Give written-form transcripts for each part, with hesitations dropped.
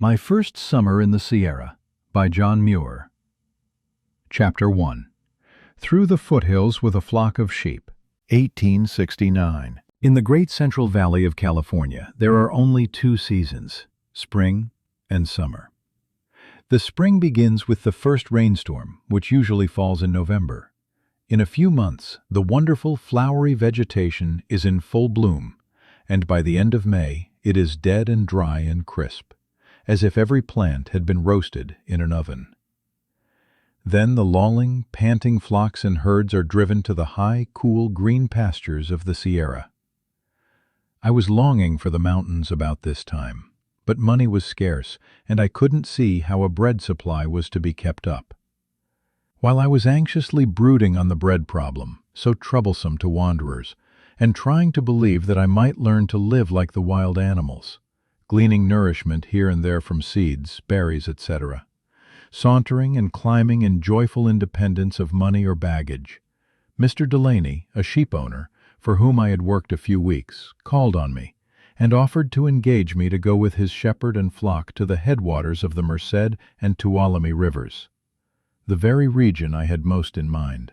My First Summer in the Sierra by John Muir. Chapter 1. Through the Foothills with a Flock of Sheep. 1869. In the great Central Valley of California, there are only two seasons, spring and summer. The spring begins with the first rainstorm, which usually falls in November. In a few months, the wonderful flowery vegetation is in full bloom, and by the end of May, it is dead and dry and crisp, as if every plant had been roasted in an oven. Then the lolling, panting flocks and herds are driven to the high, cool, green pastures of the Sierra. I was longing for the mountains about this time, but money was scarce, and I couldn't see how a bread supply was to be kept up. While I was anxiously brooding on the bread problem, so troublesome to wanderers, and trying to believe that I might learn to live like the wild animals, gleaning nourishment here and there from seeds, berries, etc., sauntering and climbing in joyful independence of money or baggage, Mr. Delaney, a sheep owner, for whom I had worked a few weeks, called on me, and offered to engage me to go with his shepherd and flock to the headwaters of the Merced and Tuolumne rivers, the very region I had most in mind.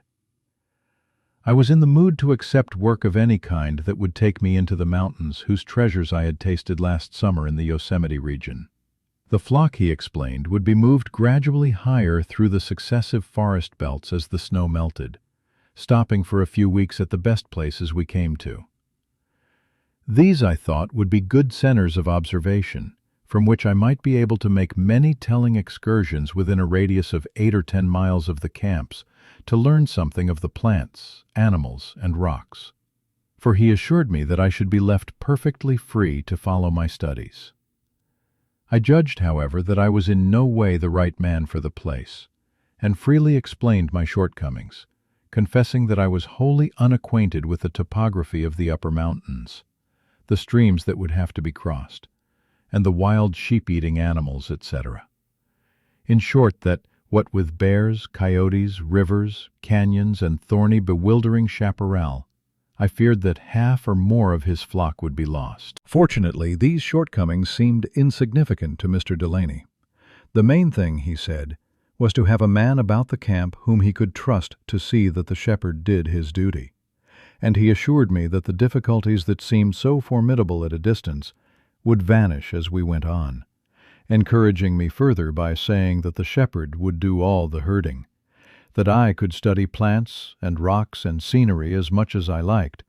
I was in the mood to accept work of any kind that would take me into the mountains whose treasures I had tasted last summer in the Yosemite region. The flock, he explained, would be moved gradually higher through the successive forest belts as the snow melted, stopping for a few weeks at the best places we came to. These, I thought, would be good centers of observation, from which I might be able to make many telling excursions within a radius of 8 or 10 miles of the camps, to learn something of the plants, animals, and rocks. For he assured me that I should be left perfectly free to follow my studies. I judged, however, that I was in no way the right man for the place, and freely explained my shortcomings, confessing that I was wholly unacquainted with the topography of the upper mountains, the streams that would have to be crossed, and the wild sheep-eating animals, etc. In short, that, what with bears, coyotes, rivers, canyons, and thorny, bewildering chaparral, I feared that half or more of his flock would be lost. Fortunately, these shortcomings seemed insignificant to Mr. Delaney. The main thing, he said, was to have a man about the camp whom he could trust to see that the shepherd did his duty. And he assured me that the difficulties that seemed so formidable at a distance would vanish as we went on, encouraging me further by saying that the shepherd would do all the herding, that I could study plants and rocks and scenery as much as I liked,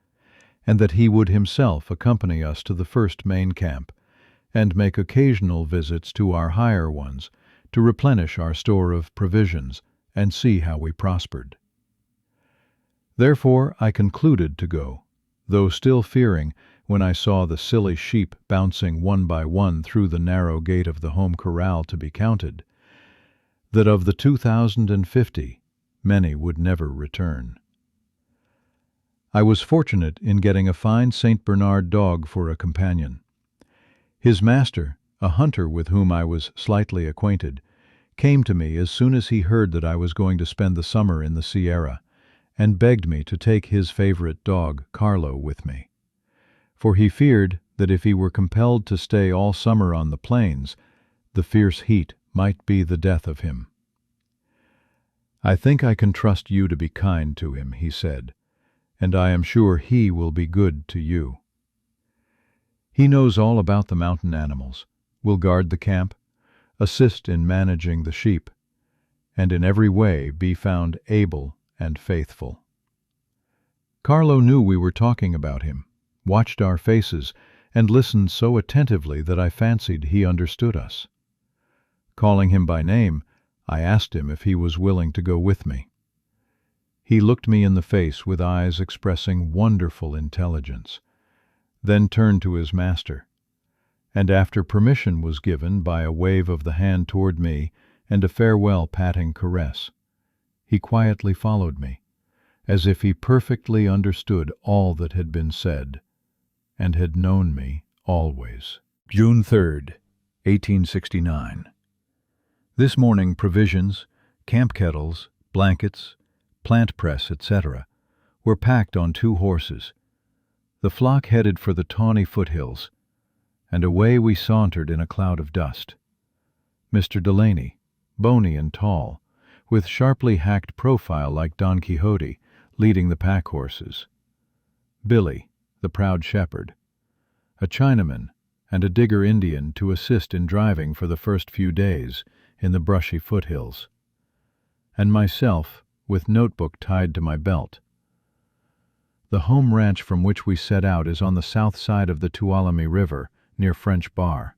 and that he would himself accompany us to the first main camp, and make occasional visits to our higher ones to replenish our store of provisions and see how we prospered. Therefore I concluded to go, though still fearing, when I saw the silly sheep bouncing one by one through the narrow gate of the home corral to be counted, that of the 2,050, many would never return. I was fortunate in getting a fine St. Bernard dog for a companion. His master, a hunter with whom I was slightly acquainted, came to me as soon as he heard that I was going to spend the summer in the Sierra, and begged me to take his favorite dog, Carlo, with me. For he feared that if he were compelled to stay all summer on the plains, the fierce heat might be the death of him. "I think I can trust you to be kind to him," he said, "and I am sure he will be good to you. He knows all about the mountain animals, will guard the camp, assist in managing the sheep, and in every way be found able and faithful." Carlo knew we were talking about him, watched our faces, and listened so attentively that I fancied he understood us. Calling him by name, I asked him if he was willing to go with me. He looked me in the face with eyes expressing wonderful intelligence, then turned to his master, and after permission was given by a wave of the hand toward me and a farewell patting caress, he quietly followed me, as if he perfectly understood all that had been said, and had known me always. June 3rd, 1869. This morning provisions, camp kettles, blankets, plant press, etc., were packed on 2 horses. The flock headed for the tawny foothills, and away we sauntered in a cloud of dust. Mr. Delaney, bony and tall, with sharply hacked profile like Don Quixote, leading the pack horses. Billy, the proud shepherd. A Chinaman and a Digger Indian to assist in driving for the first few days in the brushy foothills. And myself, with notebook tied to my belt. The home ranch from which we set out is on the south side of the Tuolumne River, near French Bar,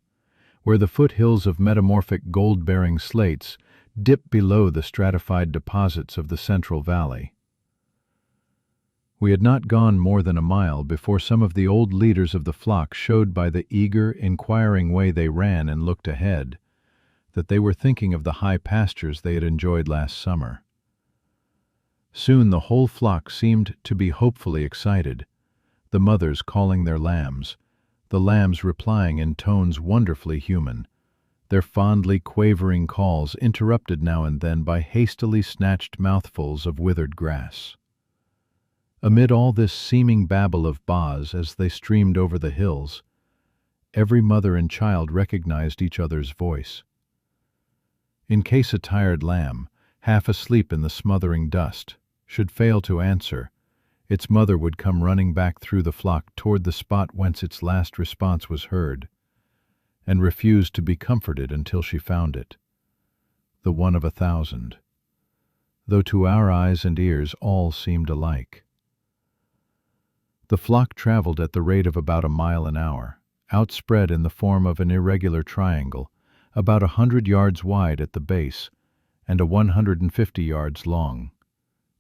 where the foothills of metamorphic gold-bearing slates dip below the stratified deposits of the Central Valley. We had not gone more than a mile before some of the old leaders of the flock showed by the eager, inquiring way they ran and looked ahead that they were thinking of the high pastures they had enjoyed last summer. Soon the whole flock seemed to be hopefully excited, the mothers calling their lambs, the lambs replying in tones wonderfully human, their fondly quavering calls interrupted now and then by hastily snatched mouthfuls of withered grass. Amid all this seeming babble of baas as they streamed over the hills, every mother and child recognized each other's voice. In case a tired lamb, half asleep in the smothering dust, should fail to answer, its mother would come running back through the flock toward the spot whence its last response was heard, and refuse to be comforted until she found it, the one of 1,000, though to our eyes and ears all seemed alike. The flock traveled at the rate of about a mile an hour, outspread in the form of an irregular triangle, about 100 yards wide at the base and 150 yards long,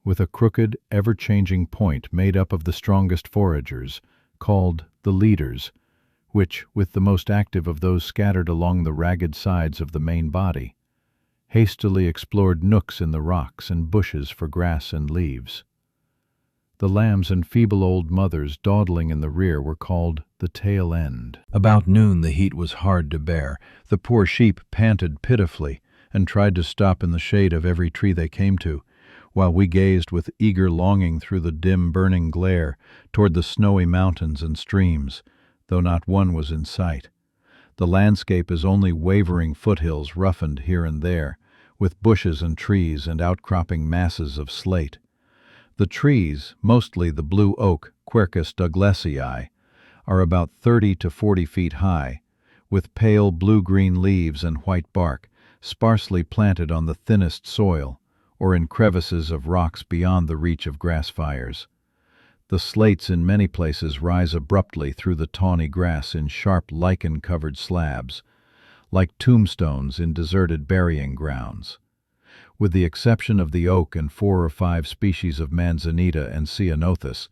with a crooked, ever-changing point made up of the strongest foragers, called the leaders, which, with the most active of those scattered along the ragged sides of the main body, hastily explored nooks in the rocks and bushes for grass and leaves. The lambs and feeble old mothers dawdling in the rear were called the tail end. About noon the heat was hard to bear. The poor sheep panted pitifully and tried to stop in the shade of every tree they came to, while we gazed with eager longing through the dim burning glare toward the snowy mountains and streams, though not one was in sight. The landscape is only wavering foothills roughened here and there, with bushes and trees and outcropping masses of slate. The trees, mostly the blue oak Quercus Douglasii, are about 30 to 40 feet high, with pale blue-green leaves and white bark, sparsely planted on the thinnest soil, or in crevices of rocks beyond the reach of grass fires. The slates in many places rise abruptly through the tawny grass in sharp lichen-covered slabs, like tombstones in deserted burying grounds. With the exception of the oak and 4 or 5 species of manzanita and ceanothus,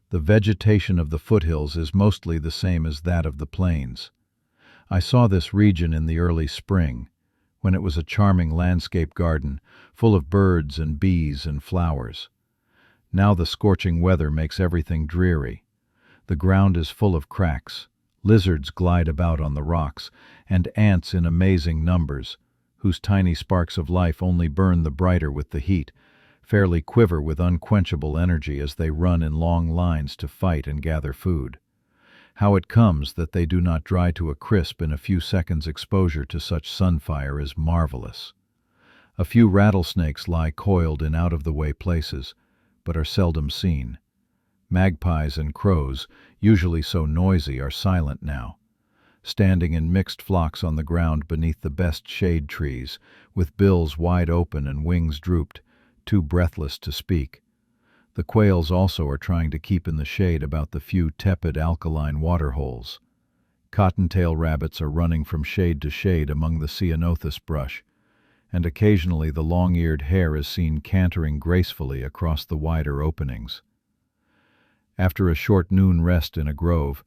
the vegetation of the foothills is mostly the same as that of the plains. I saw this region in the early spring, when it was a charming landscape garden, full of birds and bees and flowers. Now the scorching weather makes everything dreary. The ground is full of cracks, lizards glide about on the rocks, and ants in amazing numbers, whose tiny sparks of life only burn the brighter with the heat, fairly quiver with unquenchable energy as they run in long lines to fight and gather food. How it comes that they do not dry to a crisp in a few seconds' exposure to such sunfire is marvelous. A few rattlesnakes lie coiled in out-of-the-way places, but are seldom seen. Magpies and crows, usually so noisy, are silent now, standing in mixed flocks on the ground beneath the best shade trees, with bills wide open and wings drooped, too breathless to speak. The quails also are trying to keep in the shade about the few tepid alkaline waterholes. Cottontail rabbits are running from shade to shade among the ceanothus brush, and occasionally the long-eared hare is seen cantering gracefully across the wider openings. After a short noon rest in a grove,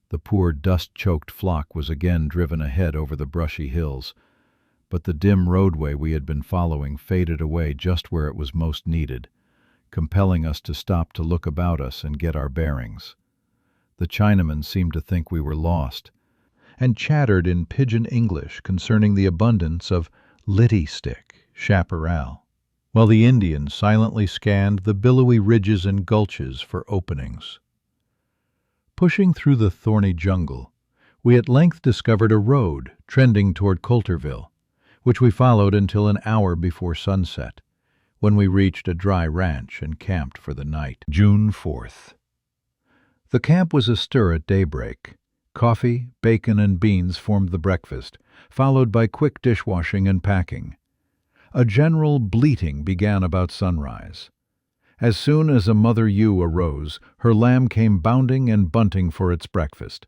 the poor dust-choked flock was again driven ahead over the brushy hills, but the dim roadway we had been following faded away just where it was most needed, compelling us to stop to look about us and get our bearings. The Chinamen seemed to think we were lost, and chattered in pidgin English concerning the abundance of liddy stick, chaparral, while the Indians silently scanned the billowy ridges and gulches for openings. Pushing through the thorny jungle, we at length discovered a road trending toward Coulterville, which we followed until an hour before sunset, when we reached a dry ranch and camped for the night. June 4th. The camp was astir at daybreak. Coffee, bacon, and beans formed the breakfast, followed by quick dishwashing and packing. A general bleating began about sunrise. As soon as a mother ewe arose, her lamb came bounding and bunting for its breakfast,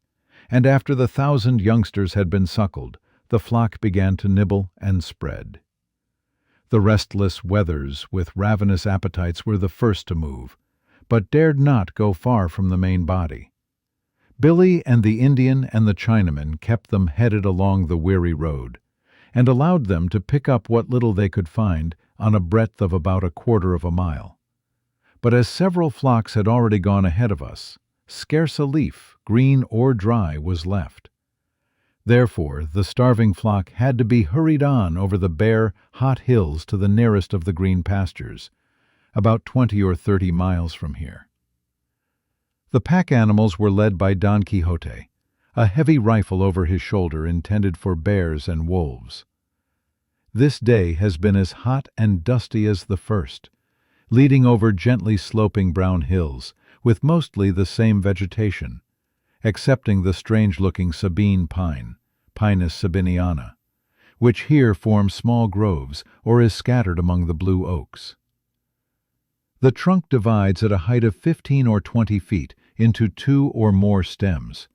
and after the 1,000 youngsters had been suckled, the flock began to nibble and spread. The restless wethers with ravenous appetites were the first to move, but dared not go far from the main body. Billy and the Indian and the Chinaman kept them headed along the weary road, and allowed them to pick up what little they could find on a breadth of about 1/4 of a mile. But as several flocks had already gone ahead of us, scarce a leaf, green or dry, was left. Therefore the starving flock had to be hurried on over the bare, hot hills to the nearest of the green pastures, about 20 or 30 miles from here. The pack animals were led by Don Quixote, a heavy rifle over his shoulder intended for bears and wolves. This day has been as hot and dusty as the first, leading over gently sloping brown hills, with mostly the same vegetation, excepting the strange-looking Sabine pine, Pinus sabiniana, which here forms small groves or is scattered among the blue oaks. The trunk divides at a height of 15 or 20 feet into 2 or more stems,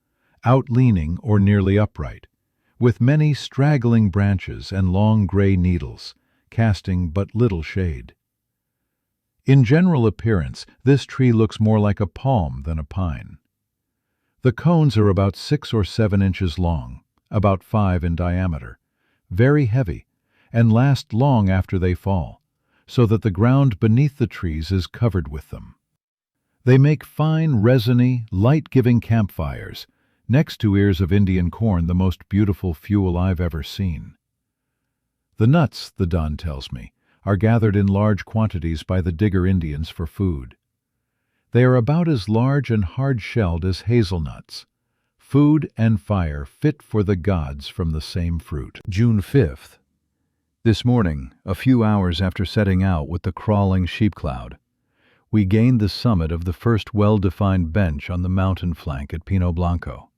out-leaning or nearly upright, with many straggling branches and long gray needles, casting but little shade. In general appearance, this tree looks more like a palm than a pine. The cones are about 6 or 7 inches long, about 5 in diameter, very heavy, and last long after they fall, so that the ground beneath the trees is covered with them. They make fine, resiny, light-giving campfires, next to ears of Indian corn, the most beautiful fuel I've ever seen. The nuts, the Don tells me, are gathered in large quantities by the Digger Indians for food. They are about as large and hard-shelled as hazelnuts. Food and fire fit for the gods from the same fruit. June 5th. This morning, a few hours after setting out with the crawling sheep cloud, we gained the summit of the first well-defined bench on the mountain flank at Pino Blanco.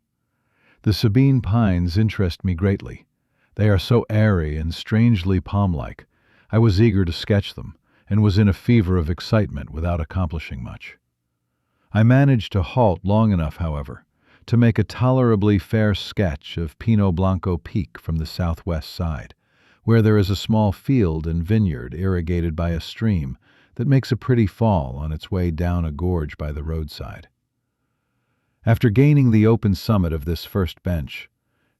The Sabine pines interest me greatly. They are so airy and strangely palm-like. I was eager to sketch them, and was in a fever of excitement without accomplishing much. I managed to halt long enough, however, to make a tolerably fair sketch of Pino Blanco Peak from the southwest side, where there is a small field and vineyard irrigated by a stream that makes a pretty fall on its way down a gorge by the roadside. After gaining the open summit of this first bench,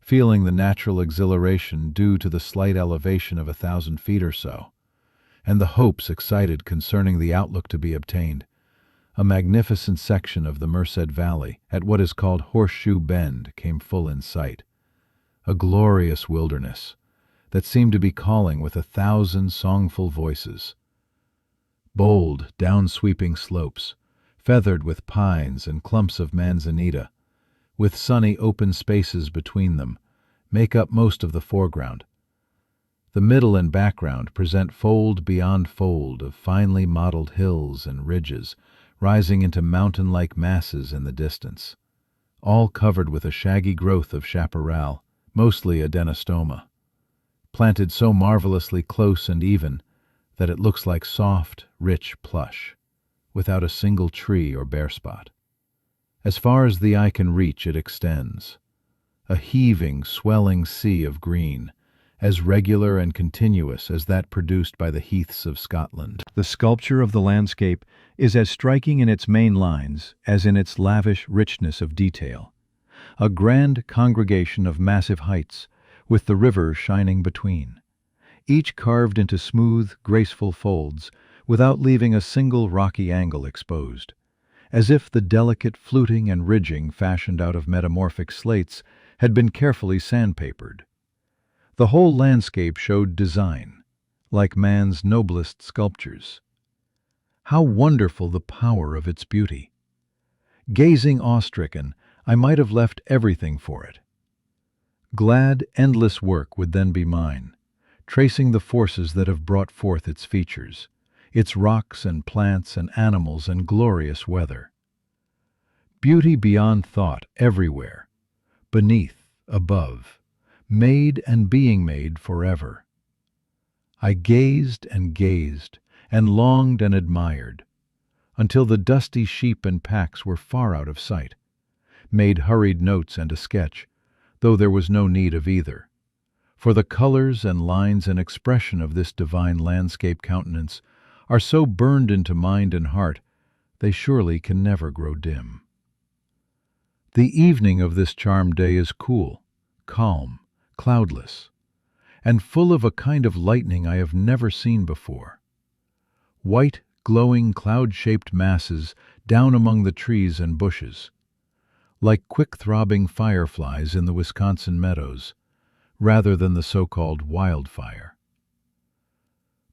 feeling the natural exhilaration due to the slight elevation of 1,000 feet or so, and the hopes excited concerning the outlook to be obtained, a magnificent section of the Merced Valley at what is called Horseshoe Bend came full in sight, a glorious wilderness that seemed to be calling with 1,000 songful voices. Bold, down-sweeping slopes, feathered with pines and clumps of manzanita, with sunny open spaces between them, make up most of the foreground. The middle and background present fold beyond fold of finely modeled hills and ridges rising into mountain-like masses in the distance, all covered with a shaggy growth of chaparral, mostly adenostoma, planted so marvelously close and even that it looks like soft, rich plush, without a single tree or bare spot. As far as the eye can reach it extends, a heaving, swelling sea of green, as regular and continuous as that produced by the heaths of Scotland. The sculpture of the landscape is as striking in its main lines as in its lavish richness of detail. A grand congregation of massive heights, with the river shining between, each carved into smooth, graceful folds, without leaving a single rocky angle exposed, as if the delicate fluting and ridging fashioned out of metamorphic slates had been carefully sandpapered. The whole landscape showed design, like man's noblest sculptures. How wonderful the power of its beauty! Gazing awe-stricken, I might have left everything for it. Glad, endless work would then be mine, tracing the forces that have brought forth its features, its rocks and plants and animals and glorious weather. Beauty beyond thought everywhere, beneath, above, made and being made forever. I gazed and longed and admired, until the dusty sheep and packs were far out of sight, made hurried notes and a sketch, though there was no need of either. For the colors and lines and expression of this divine landscape countenance are so burned into mind and heart, they surely can never grow dim. The evening of this charmed day is cool, calm, cloudless, and full of a kind of lightning I have never seen before. White, glowing, cloud-shaped masses down among the trees and bushes, like quick-throbbing fireflies in the Wisconsin meadows, rather than the so-called wildfire.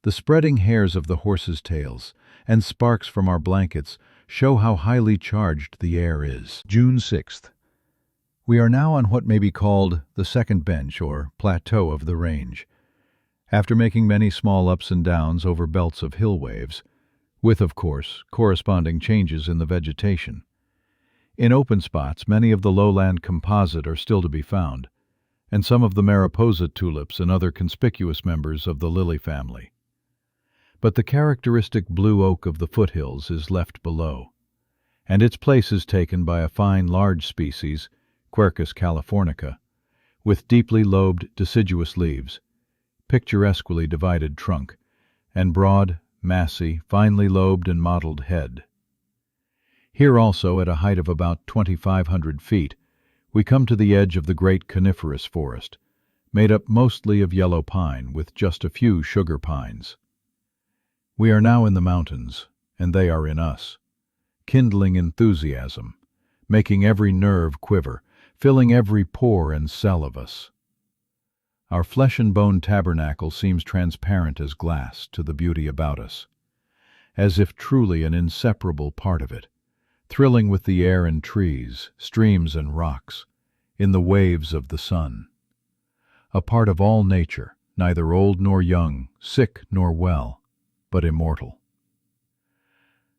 The spreading hairs of the horses' tails and sparks from our blankets show how highly charged the air is. June 6th. We are now on what may be called the second bench or plateau of the range. After making many small ups and downs over belts of hill waves, with, of course, corresponding changes in the vegetation. In open spots, many of the lowland composite are still to be found, and some of the Mariposa tulips and other conspicuous members of the lily family. But the characteristic blue oak of the foothills is left below, and its place is taken by a fine large species, Quercus californica, with deeply lobed deciduous leaves, picturesquely divided trunk, and broad, massy, finely lobed and mottled head. Here also, at a height of about 2,500 feet, we come to the edge of the great coniferous forest, made up mostly of yellow pine with just a few sugar pines. We are now in the mountains, and they are in us, kindling enthusiasm, making every nerve quiver, filling every pore and cell of us. Our flesh and bone tabernacle seems transparent as glass to the beauty about us, as if truly an inseparable part of it, thrilling with the air and trees, streams and rocks, in the waves of the sun. A part of all nature, neither old nor young, sick nor well, but immortal.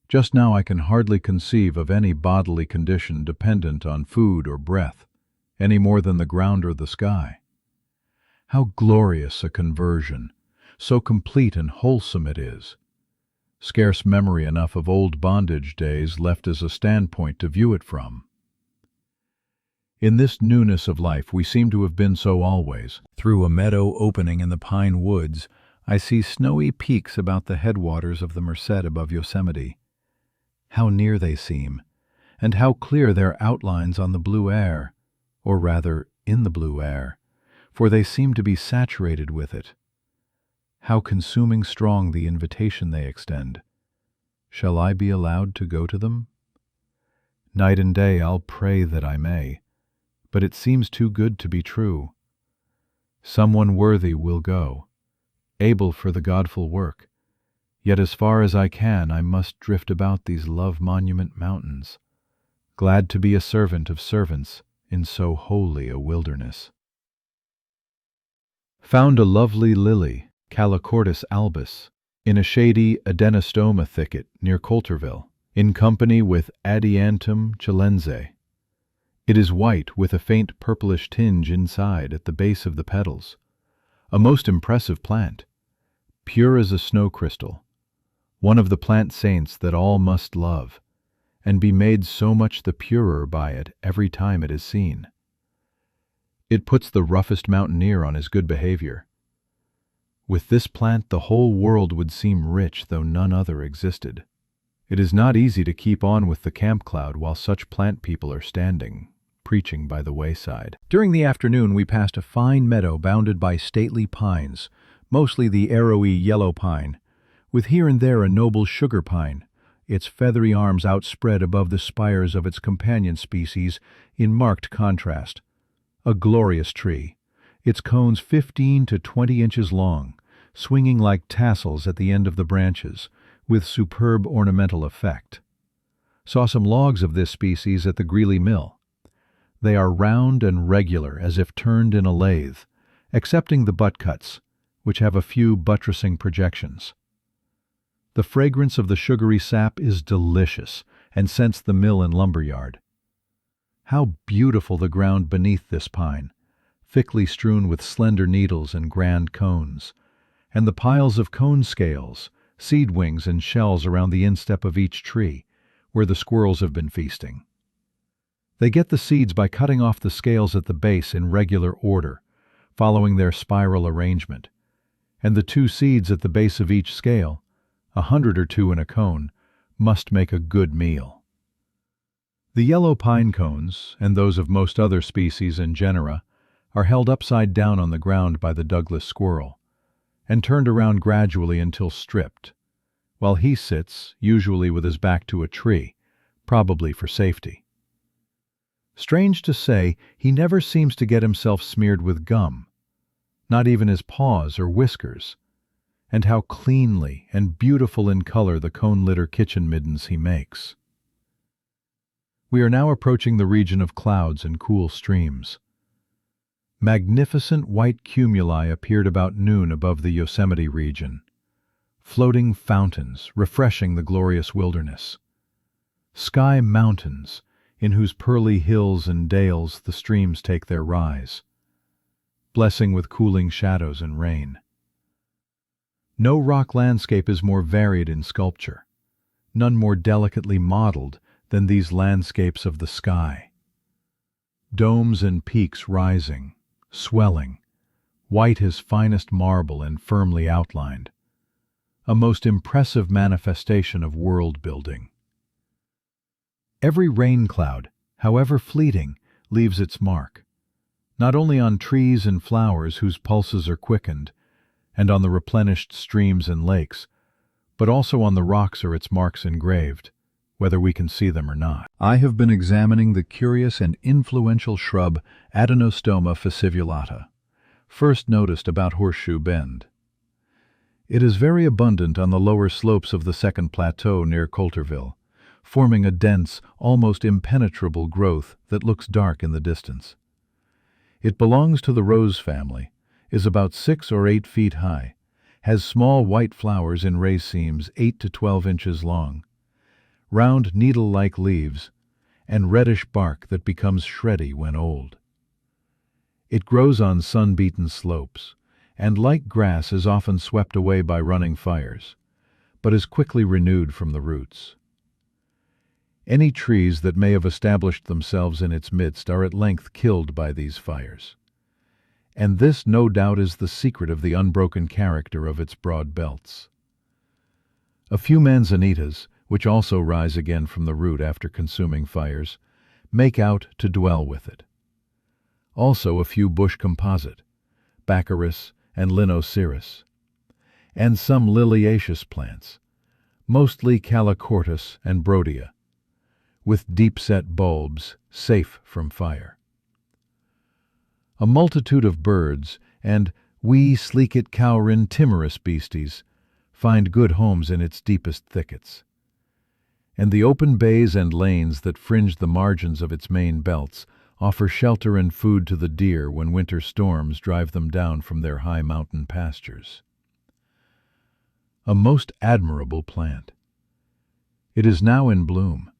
Just now I can hardly conceive of any bodily condition dependent on food or breath, any more than the ground or the sky. How glorious a conversion, so complete and wholesome it is. Scarce memory enough of old bondage days left as a standpoint to view it from. In this newness of life we seem to have been so always. Through a meadow opening in the pine woods, I see snowy peaks about the headwaters of the Merced above Yosemite. How near they seem, and how clear their outlines on the blue air, or rather in the blue air, for they seem to be saturated with it. How consuming strong the invitation they extend. Shall I be allowed to go to them? Night and day I'll pray that I may, but it seems too good to be true. Someone worthy will go, able for the godful work, yet as far as I can I must drift about these love monument mountains, glad to be a servant of servants in so holy a wilderness. Found a lovely lily, Calochortus albus, in a shady adenostoma thicket near Coulterville, in company with Adiantum chilense. It is white with a faint purplish tinge inside at the base of the petals, a most impressive plant, pure as a snow crystal, one of the plant saints that all must love, and be made so much the purer by it every time it is seen. It puts the roughest mountaineer on his good behavior. With this plant the whole world would seem rich though none other existed. It is not easy to keep on with the camp cloud while such plant people are standing, preaching by the wayside. During the afternoon we passed a fine meadow bounded by stately pines, mostly the arrowy yellow pine, with here and there a noble sugar pine, its feathery arms outspread above the spires of its companion species in marked contrast. A glorious tree, its cones 15 to 20 inches long, swinging like tassels at the end of the branches, with superb ornamental effect. Saw some logs of this species at the Greeley Mill. They are round and regular as if turned in a lathe, excepting the butt cuts, which have a few buttressing projections. The fragrance of the sugary sap is delicious and scents the mill and lumberyard. How beautiful the ground beneath this pine, thickly strewn with slender needles and grand cones, and the piles of cone scales, seed wings and shells around the instep of each tree, where the squirrels have been feasting. They get the seeds by cutting off the scales at the base in regular order, following their spiral arrangement, and the 2 seeds at the base of each scale, 100 or 2 in a cone, must make a good meal. The yellow pine cones, and those of most other species and genera, are held upside down on the ground by the Douglas squirrel, and turned around gradually until stripped, while he sits, usually with his back to a tree, probably for safety. Strange to say, he never seems to get himself smeared with gum, not even his paws or whiskers, and how cleanly and beautiful in color the cone-litter kitchen middens he makes. We are now approaching the region of clouds and cool streams. Magnificent white cumuli appeared about noon above the Yosemite region, floating fountains refreshing the glorious wilderness. Sky mountains, in whose pearly hills and dales the streams take their rise, blessing with cooling shadows and rain. No rock landscape is more varied in sculpture, none more delicately modeled than these landscapes of the sky. Domes and peaks rising, swelling, white as finest marble and firmly outlined. A most impressive manifestation of world building. Every rain cloud, however fleeting, leaves its mark, not only on trees and flowers whose pulses are quickened, and on the replenished streams and lakes, but also on the rocks are its marks engraved, whether we can see them or not. I have been examining the curious and influential shrub Adenostoma fasciculata, first noticed about Horseshoe Bend. It is very abundant on the lower slopes of the second plateau near Coulterville, forming a dense, almost impenetrable growth that looks dark in the distance. It belongs to the rose family, is about 6 or 8 feet high, has small white flowers in racemes 8 to 12 inches long, round needle-like leaves, and reddish bark that becomes shreddy when old. It grows on sun-beaten slopes, and like grass is often swept away by running fires, but is quickly renewed from the roots. Any trees that may have established themselves in its midst are at length killed by these fires, and this no doubt is the secret of the unbroken character of its broad belts. A few manzanitas, which also rise again from the root after consuming fires, make out to dwell with it. Also a few bush composite, Baccharis and Linoceras, and some liliaceous plants, mostly Calochortus and Brodia, with deep-set bulbs, safe from fire. A multitude of birds and wee sleekit cowrin timorous beasties find good homes in its deepest thickets, and the open bays and lanes that fringe the margins of its main belts offer shelter and food to the deer when winter storms drive them down from their high mountain pastures. A most admirable plant. It is now in bloom,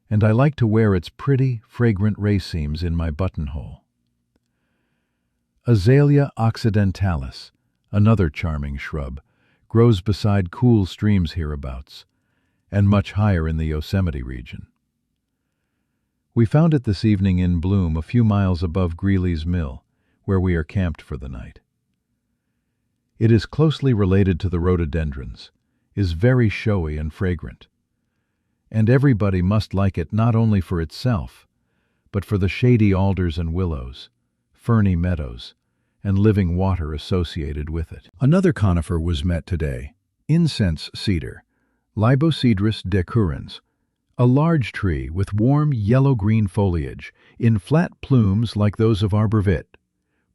and I like to wear its pretty, fragrant racemes in my buttonhole. Azalea occidentalis, another charming shrub, grows beside cool streams hereabouts, and much higher in the Yosemite region. We found it this evening in bloom a few miles above Greeley's Mill, where we are camped for the night. It is closely related to the rhododendrons, is very showy and fragrant, and everybody must like it not only for itself, but for the shady alders and willows, ferny meadows, and living water associated with it. Another conifer was met today, incense cedar, Libocedrus decurrens, a large tree with warm yellow-green foliage, in flat plumes like those of arborvitae,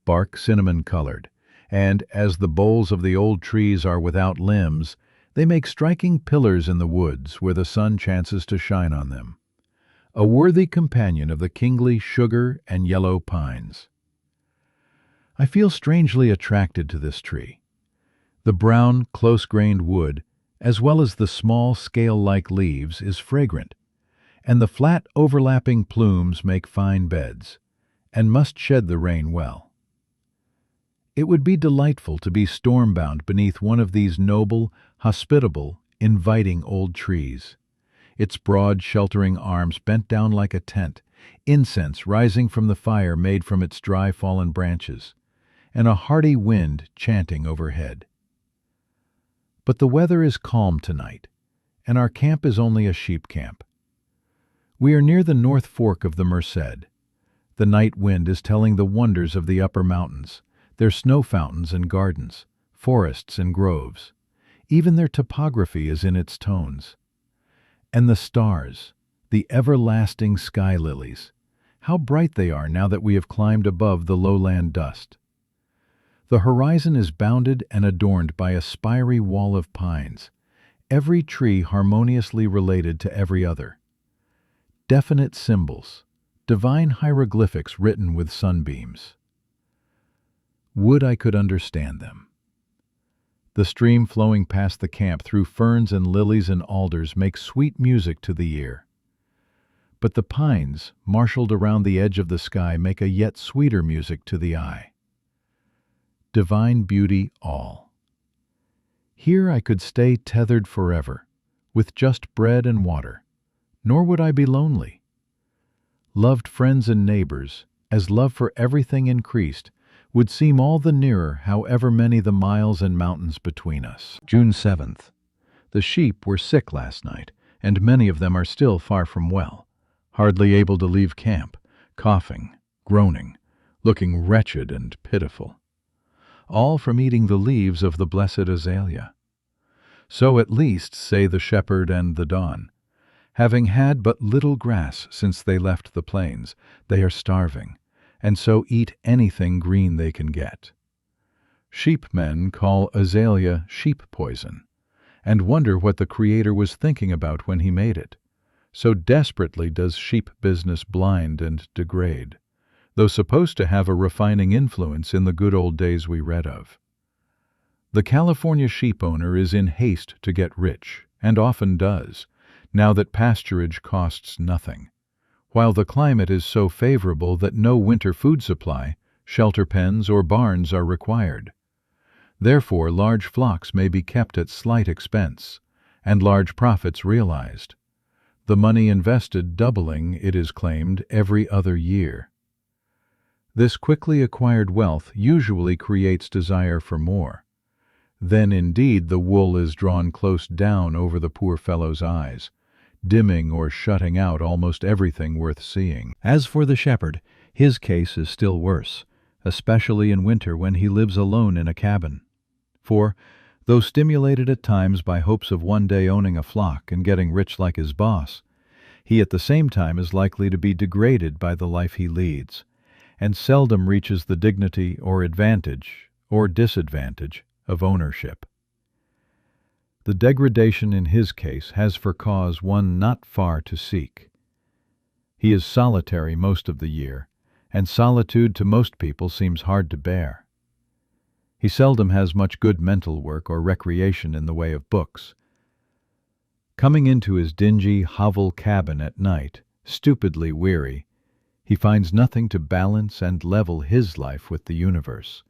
bark cinnamon-colored, and, as the boles of the old trees are without limbs, they make striking pillars in the woods where the sun chances to shine on them. A worthy companion of the kingly sugar and yellow pines. I feel strangely attracted to this tree, The brown, close-grained wood, as well as the small, scale-like leaves, is fragrant, and the flat, overlapping plumes make fine beds, and must shed the rain well. It would be delightful to be storm-bound beneath one of these noble, hospitable, inviting old trees, its broad, sheltering arms bent down like a tent, incense rising from the fire made from its dry fallen branches, and a hearty wind chanting overhead. But the weather is calm tonight, and our camp is only a sheep camp. We are near the North Fork of the Merced. The night wind is telling the wonders of the upper mountains, their snow fountains and gardens, forests and groves. Even their topography is in its tones. And the stars, the everlasting sky lilies, how bright they are now that we have climbed above the lowland dust. The horizon is bounded and adorned by a spiry wall of pines, every tree harmoniously related to every other. Definite symbols, divine hieroglyphics written with sunbeams. Would I could understand them. The stream flowing past the camp through ferns and lilies and alders makes sweet music to the ear. But the pines, marshaled around the edge of the sky, make a yet sweeter music to the eye. Divine beauty all. Here I could stay tethered forever, with just bread and water, nor would I be lonely. Loved friends and neighbors, as love for everything increased, would seem all the nearer, however many the miles and mountains between us. June 7th. The sheep were sick last night, and many of them are still far from well, hardly able to leave camp, coughing, groaning, looking wretched and pitiful. All from eating the leaves of the blessed azalea. So at least say the shepherd and the dawn. Having had but little grass since they left the plains, they are starving, and so eat anything green they can get. Sheepmen call azalea sheep poison, and wonder what the Creator was thinking about when he made it. So desperately does sheep business blind and degrade, though supposed to have a refining influence in the good old days we read of. The California sheep owner is in haste to get rich, and often does, now that pasturage costs nothing, while the climate is so favorable that no winter food supply, shelter pens, or barns are required. Therefore large flocks may be kept at slight expense, and large profits realized, the money invested doubling, it is claimed, every other year. This quickly acquired wealth usually creates desire for more. Then indeed the wool is drawn close down over the poor fellow's eyes, dimming or shutting out almost everything worth seeing. As for the shepherd, his case is still worse, especially in winter when he lives alone in a cabin. For, though stimulated at times by hopes of one day owning a flock and getting rich like his boss, he at the same time is likely to be degraded by the life he leads, and seldom reaches the dignity or advantage or disadvantage of ownership. The degradation in his case has for cause one not far to seek. He is solitary most of the year, and solitude to most people seems hard to bear. He seldom has much good mental work or recreation in the way of books. Coming into his dingy hovel cabin at night, stupidly weary, he finds nothing to balance and level his life with the universe.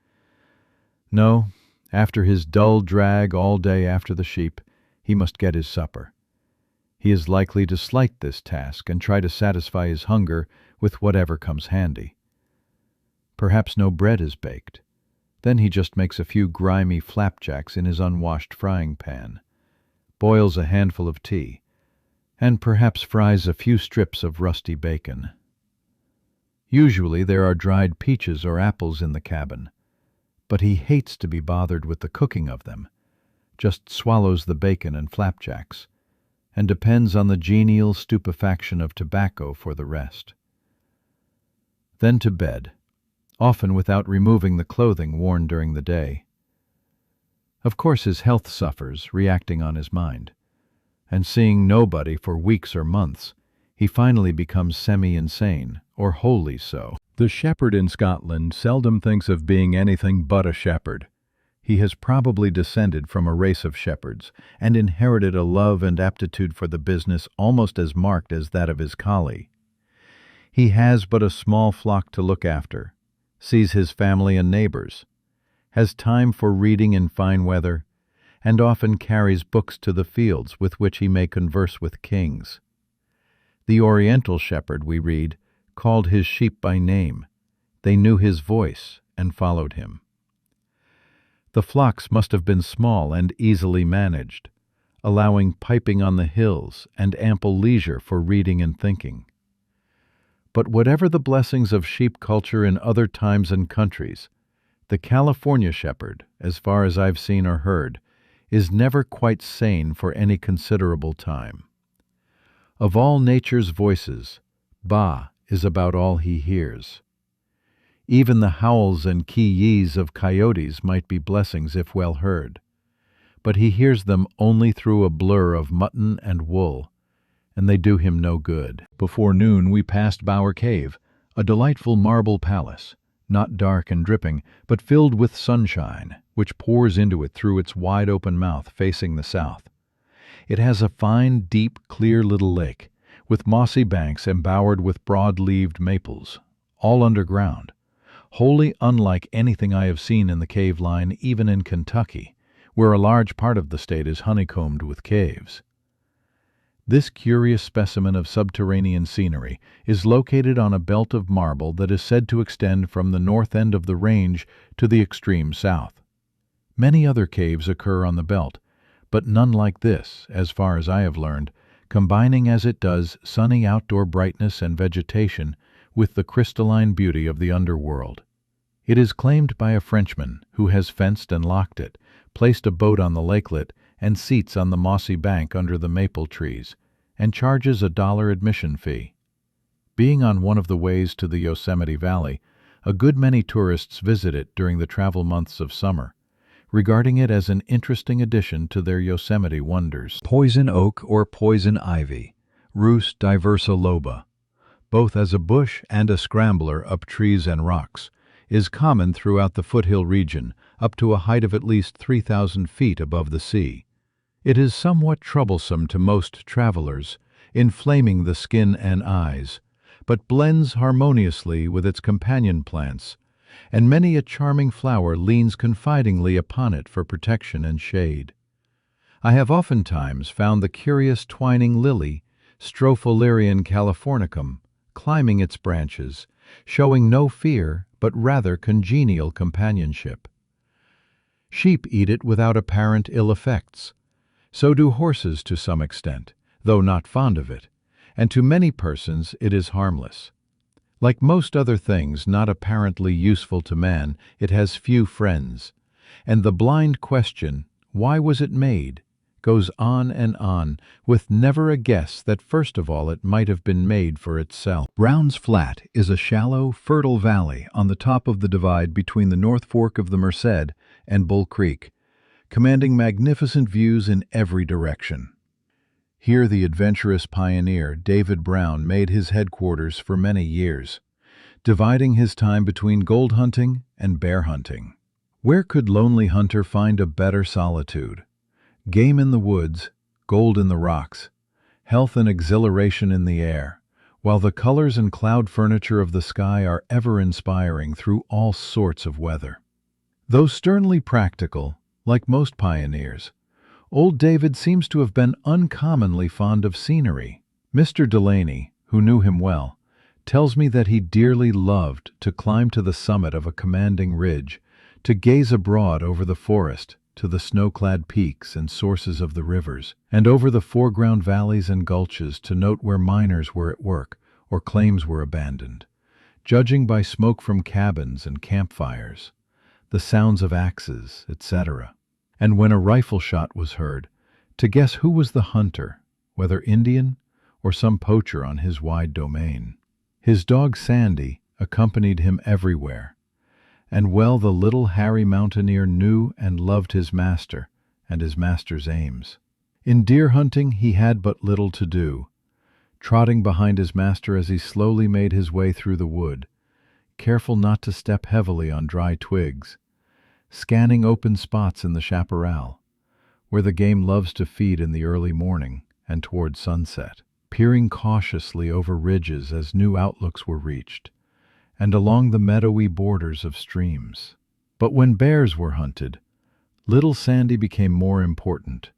No, after his dull drag all day after the sheep, he must get his supper. He is likely to slight this task and try to satisfy his hunger with whatever comes handy. Perhaps no bread is baked. Then he just makes a few grimy flapjacks in his unwashed frying pan, boils a handful of tea, and perhaps fries a few strips of rusty bacon. Usually there are dried peaches or apples in the cabin, but he hates to be bothered with the cooking of them, just swallows the bacon and flapjacks, and depends on the genial stupefaction of tobacco for the rest. Then to bed, often without removing the clothing worn during the day. Of course his health suffers, reacting on his mind, and seeing nobody for weeks or months, he finally becomes semi-insane, or wholly so. The shepherd in Scotland seldom thinks of being anything but a shepherd. He has probably descended from a race of shepherds and inherited a love and aptitude for the business almost as marked as that of his collie. He has but a small flock to look after, sees his family and neighbors, has time for reading in fine weather, and often carries books to the fields with which he may converse with kings. The Oriental shepherd, we read, called his sheep by name. They knew his voice and followed him. The flocks must have been small and easily managed, allowing piping on the hills and ample leisure for reading and thinking. But whatever the blessings of sheep culture in other times and countries, the California shepherd, as far as I've seen or heard, is never quite sane for any considerable time. Of all nature's voices, Ba is about all he hears. Even the howls and ki-yees of coyotes might be blessings if well heard, but he hears them only through a blur of mutton and wool, and they do him no good. Before noon we passed Bower Cave, a delightful marble palace, not dark and dripping, but filled with sunshine, which pours into it through its wide-open mouth facing the south. It has a fine, deep, clear little lake, with mossy banks embowered with broad-leaved maples, all underground, wholly unlike anything I have seen in the cave line even in Kentucky, where a large part of the state is honeycombed with caves. This curious specimen of subterranean scenery is located on a belt of marble that is said to extend from the north end of the range to the extreme south. Many other caves occur on the belt, but none like this, as far as I have learned, combining as it does sunny outdoor brightness and vegetation with the crystalline beauty of the underworld. It is claimed by a Frenchman who has fenced and locked it, placed a boat on the lakelet, and seats on the mossy bank under the maple trees, and charges $1 admission fee. Being on one of the ways to the Yosemite Valley, a good many tourists visit it during the travel months of summer, regarding it as an interesting addition to their Yosemite wonders. Poison oak or poison ivy, Rhus diversa, both as a bush and a scrambler up trees and rocks, is common throughout the foothill region up to a height of at least 3,000 feet above the sea. It is somewhat troublesome to most travelers, inflaming the skin and eyes, but blends harmoniously with its companion plants, and many a charming flower leans confidingly upon it for protection and shade. I have oftentimes found the curious twining lily, Strophalerian californicum, climbing its branches, showing no fear but rather congenial companionship. Sheep eat it without apparent ill effects. So do horses to some extent, though not fond of it, and to many persons it is harmless. Like most other things not apparently useful to man, it has few friends, and the blind question, why was it made, goes on and on, with never a guess that first of all it might have been made for itself. Brown's Flat is a shallow, fertile valley on the top of the divide between the North Fork of the Merced and Bull Creek, commanding magnificent views in every direction. Here the adventurous pioneer David Brown made his headquarters for many years, dividing his time between gold hunting and bear hunting. Where could lonely hunter find a better solitude? Game in the woods, gold in the rocks, health and exhilaration in the air, while the colors and cloud furniture of the sky are ever inspiring through all sorts of weather. Though sternly practical, like most pioneers, old David seems to have been uncommonly fond of scenery. Mr. Delaney, who knew him well, tells me that he dearly loved to climb to the summit of a commanding ridge, to gaze abroad over the forest, to the snow-clad peaks and sources of the rivers, and over the foreground valleys and gulches to note where miners were at work or claims were abandoned, judging by smoke from cabins and campfires, the sounds of axes, etc. And when a rifle shot was heard, to guess who was the hunter, whether Indian or some poacher on his wide domain. His dog Sandy accompanied him everywhere, and well the little hairy mountaineer knew and loved his master and his master's aims. In deer hunting he had but little to do, trotting behind his master as he slowly made his way through the wood, careful not to step heavily on dry twigs, scanning open spots in the chaparral, where the game loves to feed in the early morning and toward sunset, peering cautiously over ridges as new outlooks were reached, and along the meadowy borders of streams. But when bears were hunted, little Sandy became more important,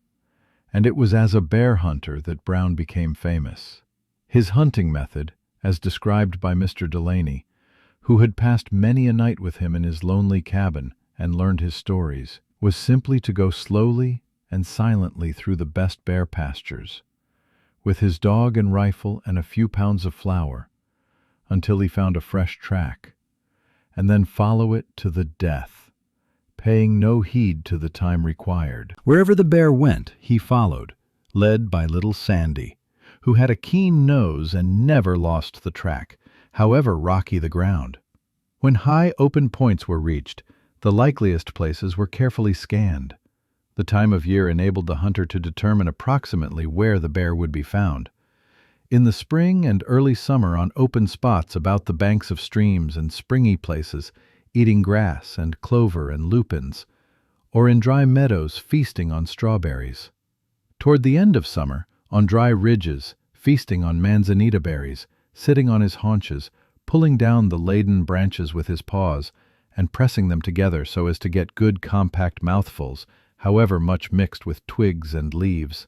and it was as a bear hunter that Brown became famous. His hunting method, as described by Mr. Delaney, who had passed many a night with him in his lonely cabin and learned his stories, was simply to go slowly and silently through the best bear pastures, with his dog and rifle and a few pounds of flour, until he found a fresh track, and then follow it to the death, paying no heed to the time required. Wherever the bear went, he followed, led by little Sandy, who had a keen nose and never lost the track, however rocky the ground. When high open points were reached, the likeliest places were carefully scanned. The time of year enabled the hunter to determine approximately where the bear would be found. In the spring and early summer, on open spots about the banks of streams and springy places, eating grass and clover and lupins, or in dry meadows feasting on strawberries. Toward the end of summer, on dry ridges, feasting on manzanita berries, sitting on his haunches, pulling down the laden branches with his paws, and pressing them together so as to get good compact mouthfuls, however much mixed with twigs and leaves.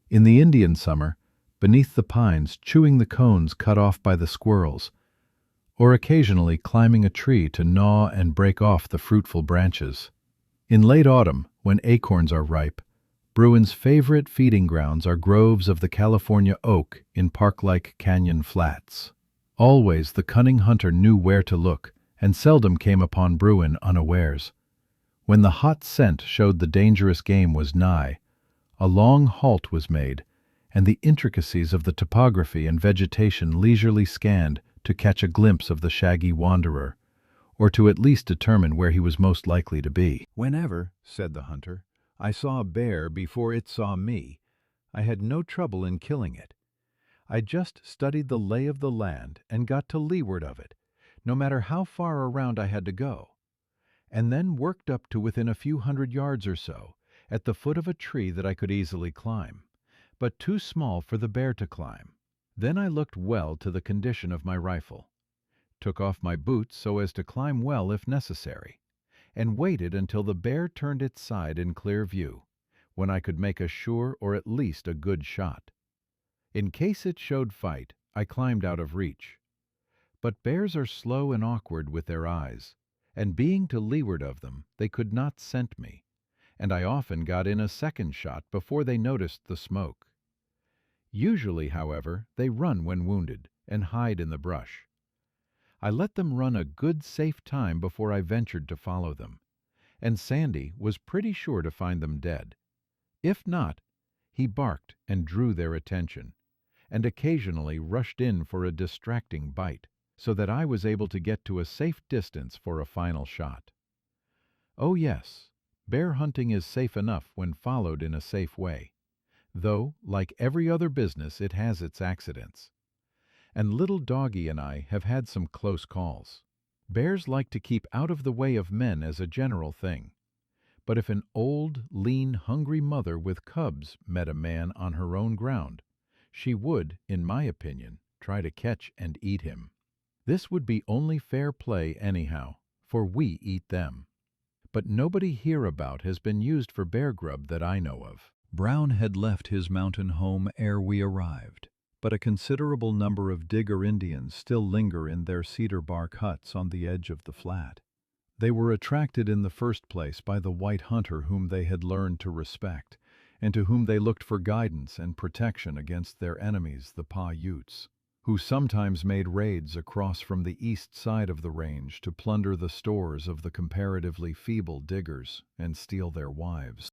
In the Indian summer, beneath the pines, chewing the cones cut off by the squirrels, or occasionally climbing a tree to gnaw and break off the fruitful branches. In late autumn, when acorns are ripe, Bruin's favorite feeding grounds are groves of the California oak in park-like canyon flats. Always the cunning hunter knew where to look, and seldom came upon Bruin unawares. When the hot scent showed the dangerous game was nigh, a long halt was made, and the intricacies of the topography and vegetation leisurely scanned to catch a glimpse of the shaggy wanderer, or to at least determine where he was most likely to be. "Whenever," said the hunter, "I saw a bear before it saw me, I had no trouble in killing it. I just studied the lay of the land and got to leeward of it, no matter how far around I had to go, and then worked up to within a few 100 yards or so, at the foot of a tree that I could easily climb, but too small for the bear to climb. Then I looked well to the condition of my rifle, took off my boots so as to climb well if necessary, and waited until the bear turned its side in clear view, when I could make a sure or at least a good shot. In case it showed fight, I climbed out of reach. But bears are slow and awkward with their eyes, and being to leeward of them, they could not scent me, and I often got in a second shot before they noticed the smoke. Usually, however, they run when wounded, and hide in the brush. I let them run a good safe time before I ventured to follow them, and Sandy was pretty sure to find them dead. If not, he barked and drew their attention, and occasionally rushed in for a distracting bite, so that I was able to get to a safe distance for a final shot. Oh yes, bear hunting is safe enough when followed in a safe way, though, like every other business, it has its accidents. And little Doggy and I have had some close calls. Bears like to keep out of the way of men as a general thing, but if an old, lean, hungry mother with cubs met a man on her own ground, she would, in my opinion, try to catch and eat him. This would be only fair play anyhow, for we eat them. But nobody hereabout has been used for bear grub that I know of." Brown had left his mountain home ere we arrived, but a considerable number of Digger Indians still linger in their cedar bark huts on the edge of the flat. They were attracted in the first place by the white hunter whom they had learned to respect, and to whom they looked for guidance and protection against their enemies, the Paiutes, who sometimes made raids across from the east side of the range to plunder the stores of the comparatively feeble Diggers and steal their wives.